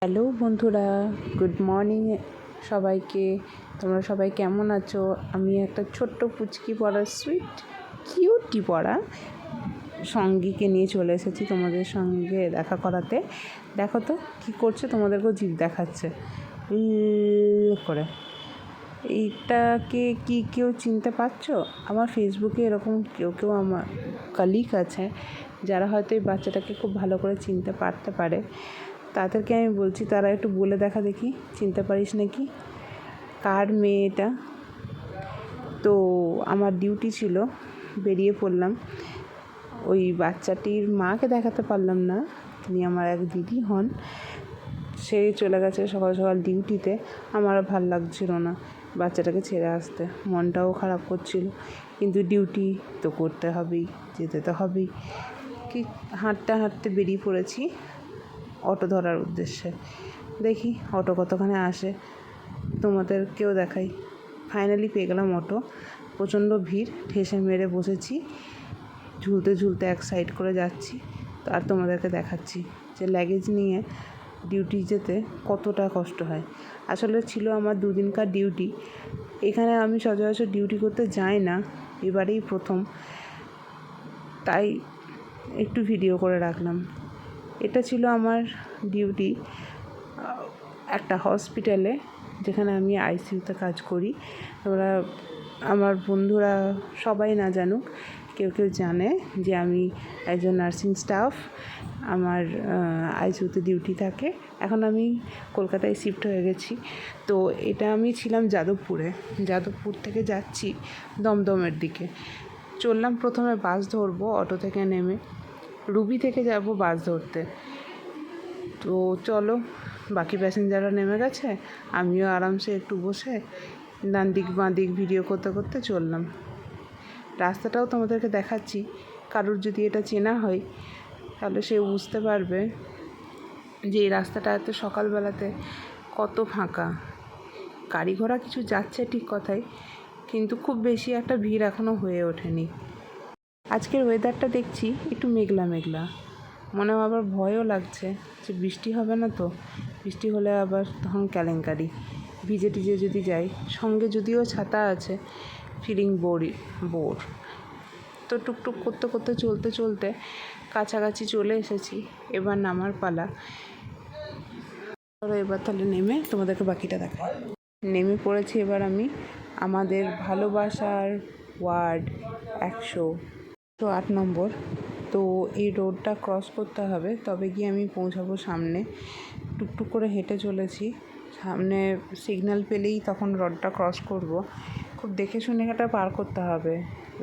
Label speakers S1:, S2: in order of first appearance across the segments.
S1: Hello বন্ধুরা, good morning সবাইকে। তোমরা সবাই কেমন আছো? আমি একটা ছোট্ট পুচকি পড়া কিউটি পড়া সঙ্গীকে নিয়ে চলে এসেছি তোমাদের সঙ্গে দেখা করাতে। দেখো তো কী করছে, তোমাদেরকেও জিভ দেখাচ্ছে করে। এইটাকে কি কেউ চিনতে পারছো? আমার ফেসবুকে এরকম কেউ আমার কলিগ আছে যারা হয়তো এই বাচ্চাটাকে খুব ভালো করে চিনতে পারতে পারে। তাদেরকে আমি বলছি, তারা একটু বলে দেখা দেখি, চিনতে পারিস নাকি কার মেয়ে এটা। তো আমার ডিউটি ছিল, বেরিয়ে পড়লাম। ওই বাচ্চাটির মাকে দেখাতে পারলাম না, তিনি আমার এক দিদি হন। সে চলে গেছে সকাল সকাল ডিউটিতে। আমারও ভাল লাগছিল না বাচ্চাটাকে ছেড়ে আসতে, মনটাও খারাপ করছিল, কিন্তু ডিউটি তো করতে হবেই, যেতে তো হবেই। কি হাঁটতে হাঁটতে বেরিয়ে পড়েছি অটো ধরার উদ্দেশ্যে। দেখি অটো কতখানে আসে, তোমাদেরকেও দেখাই। ফাইনালি পেয়ে গেলাম অটো। প্রচণ্ড ভিড়, ঠেসে মেরে বসেছি, ঝুলতে ঝুলতে এক সাইড করে যাচ্ছি। আর তোমাদেরকে দেখাচ্ছি যে লাগেজ নিয়ে ডিউটি যেতে কতটা কষ্ট হয়। আসলে ছিল আমার দুদিনকার ডিউটি। এখানে আমি সচরাচর ডিউটি করতে যাই না, এবারেই প্রথম, তাই একটু ভিডিও করে রাখলাম। এটা ছিল আমার ডিউটি একটা হসপিটালে, যেখানে আমি আইসিইউতে কাজ করি। ওরা আমার বন্ধুরা সবাই না জানুক, কেউ কেউ জানে যে আমি একজন নার্সিং স্টাফ। আমার আইসিইউতে ডিউটি থাকে। এখন আমি কলকাতায় শিফট হয়ে গেছি। তো এটা আমি ছিলাম যাদবপুর থেকে যাচ্ছি দমদমের দিকে। চললাম, প্রথমে বাস ধরবো, অটো থেকে নেমে রুবি থেকে যাব বাস ধরতে। তো চলো, বাকি প্যাসেঞ্জাররা নেমে গেছে, আমিও আরামসে একটু বসে ডান দিক বাঁ দিক ভিডিও করতে করতে চললাম। রাস্তাটাও তোমাদেরকে দেখাচ্ছি, কারোর যদি এটা চেনা হয় তাহলে সে বুঝতে পারবে যে এই রাস্তাটা এত সকালবেলাতে কত ফাঁকা। গাড়ি ঘোড়া কিছু যাচ্ছে ঠিক কথাই, কিন্তু খুব বেশি একটা ভিড় এখনও হয়ে ওঠেনি। আজকের ওয়েদারটা দেখছি একটু মেঘলা মেঘলা, মনে আবার ভয়ও লাগছে যে বৃষ্টি হবে না তো। বৃষ্টি হলে আবার তখন কেলেঙ্কারি, ভিজে টিজে যদি যাই। সঙ্গে যদিও ছাতা আছে, ফিলিং বোর। তো টুকটুক করতে করতে চলতে চলতে কাছাকাছি চলে এসেছি। এবার নামার পালা। এবার তাহলে নেমে তোমাদেরকে বাকিটা দেখাই। নেমে পড়েছি এবার আমি আমাদের ভালোবাসার ওয়ার্ড 108 নম্বর। তো এই রোডটা ক্রস করতে হবে, তবে গিয়ে আমি পৌঁছাবো সামনে। টুকটুক করে হেঁটে চলেছি, সামনে সিগন্যাল পেলেই তখন রোডটা ক্রস করব। খুব দেখে শুনে এটা পার করতে হবে।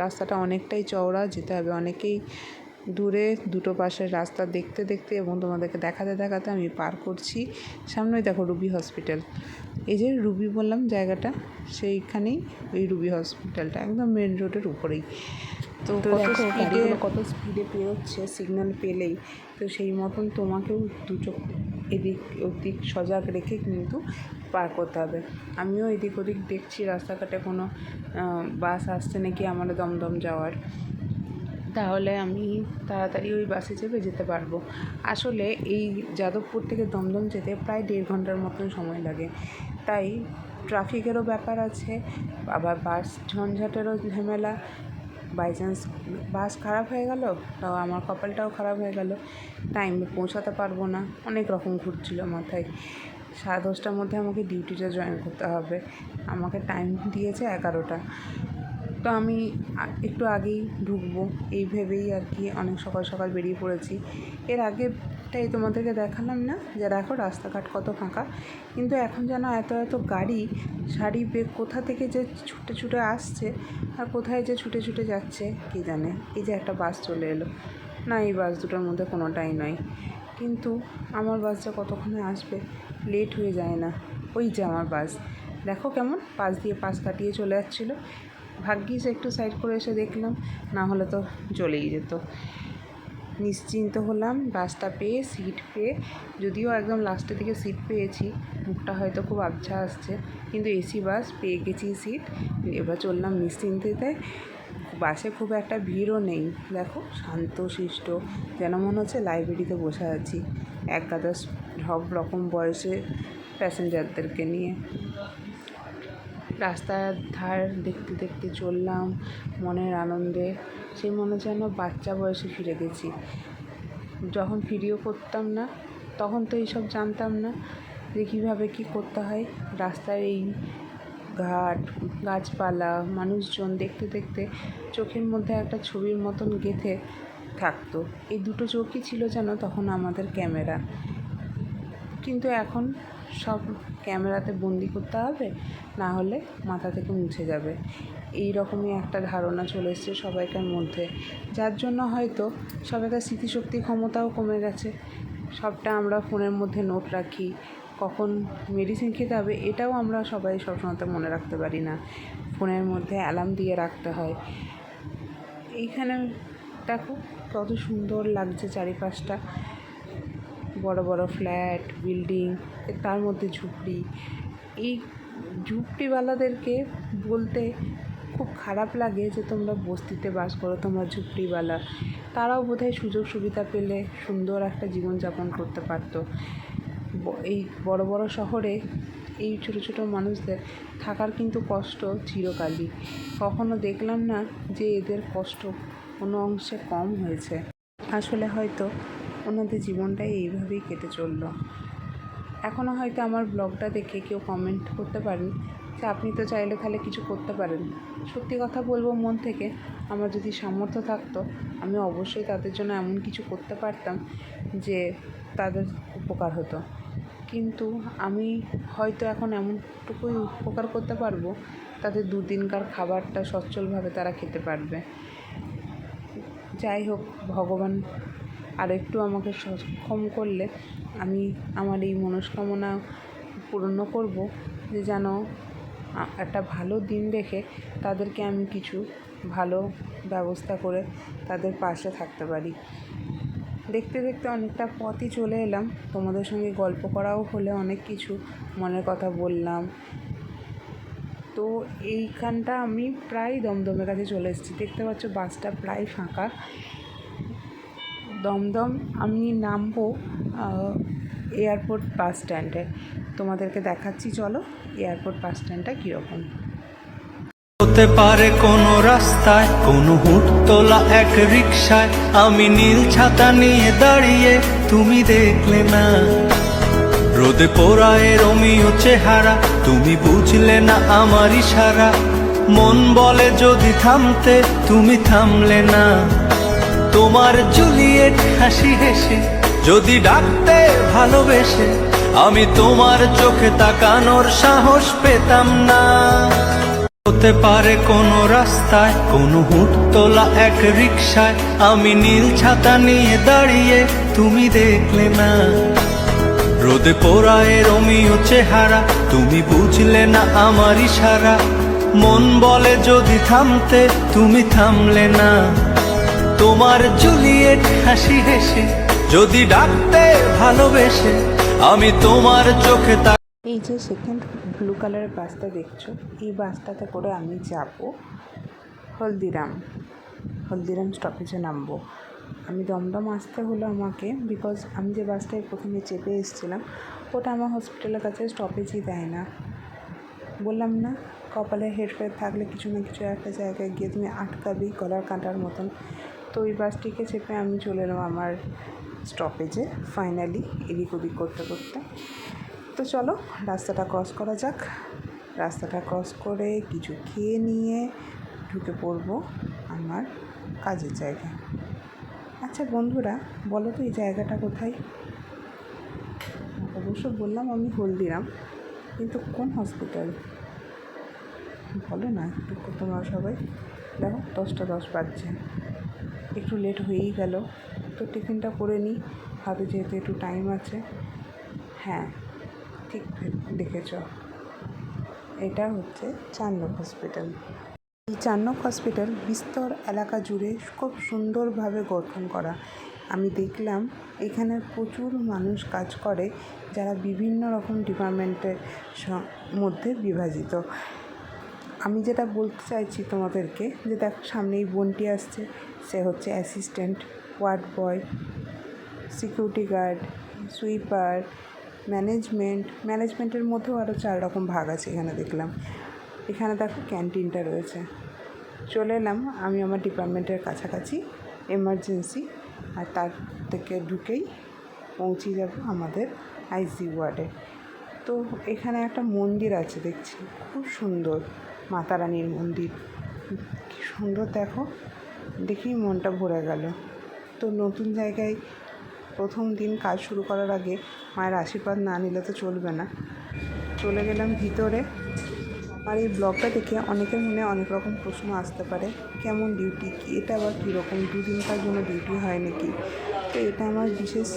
S1: রাস্তাটা অনেকটাই চওড়া, যেতে হবে অনেকেই দূরে। দুটো পাশের রাস্তা দেখতে দেখতে এবং তোমাদেরকে দেখাতে দেখাতে আমি পার করছি। সামনেই দেখো রুবি হসপিটাল। এই যে রুবি বললাম জায়গাটা, সেইখানেই ওই রুবি হসপিটালটা একদম মেন রোডের উপরেই। তো কত স্পিডে পেরোচ্ছে সিগন্যাল পেলেই। তো সেই মতন তোমাকেও দু চোখ এদিক ওদিক সজাগ রেখে কিন্তু পার করতে হবে। আমিও এদিক ওদিক দেখছি রাস্তাঘাটে কোনো বাস আসছে নাকি আমার দমদম যাওয়ার, তাহলে আমি তাড়াতাড়ি ওই বাসে চেপে যেতে পারবো। আসলে এই যাদবপুর থেকে দমদম যেতে প্রায় 1.5 ঘন্টার মতন সময় লাগে। তাই ট্রাফিকেরও ব্যাপার আছে, আবার বাস ঝঞ্ঝাটেরও ঝামেলা। বাই চান্স বাস খারাপ হয়ে গেল, তাও আমার কপালটাও খারাপ হয়ে গেল, টাইমে পৌঁছাতে পারবো না। অনেক রকম ঘুরছিল মাথায়। 10:30টার মধ্যে আমাকে ডিউটিটা জয়েন করতে হবে। আমাকে টাইম দিয়েছে 11টা। তো আমি একটু আগেই ঢুকবো এই ভেবেই আর কি অনেক সকাল সকাল বেরিয়ে পড়েছি। এর আগেরটাই তোমাদেরকে দেখালাম না যে দেখো রাস্তাঘাট কত ফাঁকা, কিন্তু এখন যেন এত গাড়ি সারি বেগ কোথা থেকে যে ছুটে ছুটে আসছে আর কোথায় যে ছুটে ছুটে যাচ্ছে কে জানে। এই যে একটা বাস চলে এলো, না এই বাস দুটোর মধ্যে কোনোটাই নয়, কিন্তু আমার বাসটা কতক্ষণে আসবে, লেট হয়ে যায় না। ওই যে আমার বাস, দেখো কেমন পাশ দিয়ে পাশ কাটিয়ে চলে যাচ্ছিলো। ভাগ্যিস একটু সাইড করে এসে দেখলাম, না হলে তো চলেই যেত। নিশ্চিন্ত হলাম বাসটা পেয়ে, সিট পেয়ে। যদিও একদম লাস্টের দিকে সিট পেয়েছি, মুখটা হয়তো খুব আবছা আসছে, কিন্তু এসি বাস পেয়ে গেছি সিট। এবার চললাম নিশ্চিন্তিতে। বাসে খুব একটা ভিড়ও নেই, দেখো শান্তশিষ্ট, যেন মনে হচ্ছে লাইব্রেরিতে বসে আছি এক গাদা সব রকম বয়সে প্যাসেঞ্জারদেরকে নিয়ে। রাস্তার ধার দেখতে দেখতে চললাম মনের আনন্দে, সে মনে যেন বাচ্চা বয়সে ফিরে গেছি। যখন ভিডিও করতাম না তখন তো এইসব জানতাম না যে কীভাবে কী করতে হয়। রাস্তায় এই ঘাট, গাছপালা, মানুষজন দেখতে দেখতে চোখের মধ্যে একটা ছবির মতন গেঁথে থাকতো। এই দুটো চোখই ছিল যেন তখন আমাদের ক্যামেরা। কিন্তু এখন সব ক্যামেরাতে বন্দি করতে হবে, না হলে মাথা থেকে মুছে যাবে, এই রকমই একটা ধারণা চলে এসছে সবাইকার মধ্যে, যার জন্য হয়তো সবাইকার স্মৃতিশক্তি ক্ষমতাও কমে গেছে। সবটা আমরা ফোনের মধ্যে নোট রাখি, কখন মেডিসিন খেতে হবে এটাও আমরা সবাই সবসময় মনে রাখতে পারি না, ফোনের মধ্যে অ্যালার্ম দিয়ে রাখতে হয়। এইখানে দেখো কত সুন্দর লাগছে চারিপাশটা, বড় বড় ফ্ল্যাট, বিল্ডিং, তার মধ্যে ঝুপড়ি। এই ঝুপড়িওয়ালাদেরকে বলতে খুব খারাপ লাগে যে তোমরা বস্তিতে বাস করো, তোমরা ঝুপড়িওয়ালা। তারাও বোধহয় সুযোগ সুবিধা পেলে সুন্দর একটা জীবনযাপন করতে পারতো। এই বড় বড় শহরে এই ছোটো ছোটো মানুষদের থাকার কিন্তু কষ্ট চিরকালই। কখনো দেখলাম না যে এদের কষ্ট কোনো অংশে কম হয়েছে। আসলে হয়তো ওনাদের জীবনটাই এইভাবেই কেটে চললো। এখনও হয়তো আমার ব্লগটা দেখে কেউ কমেন্ট করতে পারেন যে আপনি তো চাইলে তাহলে কিছু করতে পারেন। সত্যি কথা বলবো মন থেকে, আমার যদি সামর্থ্য থাকতো আমি অবশ্যই তাদের জন্য এমন কিছু করতে পারতাম যে তাদের উপকার হতো। কিন্তু আমি হয়তো এখন এমনটুকুই উপকার করতে পারবো, তাদের দুদিনকার খাবারটা সচ্ছলভাবে তারা খেতে পারবে। যাই হোক, ভগবান আরেকটু আমাকে সক্ষম করলে আমি আমার এই মনস্কামনা পূর্ণ করব যে যেন একটা ভালো দিন দেখে তাদেরকে আমি কিছু ভালো ব্যবস্থা করে তাদের পাশে থাকতে পারি। দেখতে দেখতে অনেকটা পথই চলে এলাম, তোমাদের সঙ্গে গল্প করাও হলে অনেক কিছু মনের কথা বললাম। তো এইখানটা আমি প্রায় দমদমের কাছে চলে এসেছি, দেখতে পাচ্ছ বাসটা প্রায় ফাঁকা। দমদম আমি নামবো এয়ারপোর্ট বাস স্ট্যান্ডে, তোমাদেরকে দেখাচ্ছি চলো এয়ারপোর্ট বাস স্ট্যান্ডটা কীরকম।
S2: হতে পারে কোনো রাস্তায়, কোনো হুট তোলা এক রিকশায় আমি নীল ছাতা নিয়ে দাঁড়িয়ে, তুমি দেখলে না রোদে পোড়ায় রোমিও চেহারা, তুমি বুঝলে না আমার ইশারা। মন বলে যদি থামতে, তুমি থামলে না। তোমার জুলিয়েট হাসি হেসে যদি ডাকতে ভালোবেসে, আমি তোমার চোখে তাকানোর সাহস পেতাম না। হতে পারে কোনো রাস্তায়, কোনো হুট তোলা এক রিকশায় আমি নীল ছাতা নিয়ে দাঁড়িয়ে, তুমি দেখলে না রোদে পোড়ায় রোমিও চেহারা, তুমি বুঝলে না আমার ইশারা। মন বলে যদি থামতে, তুমি থামলে না। তোমার জুলিয়েট হাসি হেসে যদি ডাকতে ভালোবেসে, আমি তোমার চোখে
S1: এই যে সেকেন্ড ব্লু কালারের বাসটা দেখছো, এই বাসটাতে করে আমি যাব হলদিরাম স্টপেজে নামবো। আমি দমদম আসতে হলো আমাকে, বিকজ আমি যে বাসটায় প্রথমে চেপে এসেছিলাম ওটা আমার হসপিটালের কাছে স্টপেজই দেয় না। বললাম না, কপালে হেরফের থাকলে কিছু না কিছু একটা জায়গায় গিয়ে তুমি আটকাবি গলার কাঁটার মতন। তো ওই বাসটিকে চেপে আমি চলে এলাম আমার স্টপেজে ফাইনালি, এদিক ওদিক করতে করতে। তো চলো রাস্তাটা ক্রস করা যাক। রাস্তাটা ক্রস করে কিছু খেয়ে নিয়ে ঢুকে পড়বো আমার কাজের জায়গায়। আচ্ছা বন্ধুরা, বলো তো এই জায়গাটা কোথায়? অবশ্য বললাম আমি হলদিরাম, কিন্তু কোন হসপিটাল বলো না একটু তোমরা সবাই। দেখো 10:10 বাজছে, একটু লেট হয়েই গেল। তো টিফিনটা করে নিই, হাতে যেহেতু একটু টাইম আছে। হ্যাঁ ঠিক দেখেছ, এটা হচ্ছে চান্নক হসপিটাল। এই চান্নক হসপিটাল বিস্তর এলাকা জুড়ে খুব সুন্দরভাবে গঠন করা। আমি দেখলাম এখানে প্রচুর মানুষ কাজ করে যারা বিভিন্ন রকম ডিপার্টমেন্টের মধ্যে বিভাজিত। আমি যেটা বলতে চাইছি তোমাদেরকে যে দেখো সামনেই বোনটি আসছে, সে হচ্ছে assistant, ward boy, security guard, sweeper, ম্যানেজমেন্টের মধ্যেও আরও 4 রকম ভাগ আছে এখানে দেখলাম। এখানে দেখো ক্যান্টিনটা রয়েছে। চলে এলাম আমি আমার ডিপার্টমেন্টের কাছাকাছি, এমার্জেন্সি, আর তার থেকে ঢুকেই পৌঁছে যাব আমাদের আইসি ওয়ার্ডে। তো এখানে একটা মন্দির আছে দেখছি, খুব সুন্দর, মাতা রানীর মন্দির, কী সুন্দর দেখো, দেখেই মনটা ভরে গেল। তো নতুন জায়গায় প্রথম দিন কাজ শুরু করার আগে মায়ের আশীর্বাদ না নিলে তো চলবে না। চলে গেলাম ভিতরে। আর এই ব্লগটা দেখে অনেকের মনে অনেক রকম প্রশ্ন আসতে পারে, কেমন ডিউটি, কি এটা আবার কীরকম, 2 দিনকার জন্য ডিউটি হয় নাকি? তো এটা আমার বিশেষ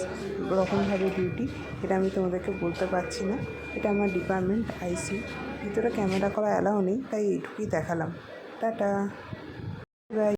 S1: রকমভাবে ডিউটি, এটা আমি তোমাদেরকে বলতে পারছি না। এটা আমার ডিপার্টমেন্ট আইসি, ভিতরে ক্যামেরা করা অ্যালাউ নেই, তাই এইটুকুই দেখালাম। Tata, by.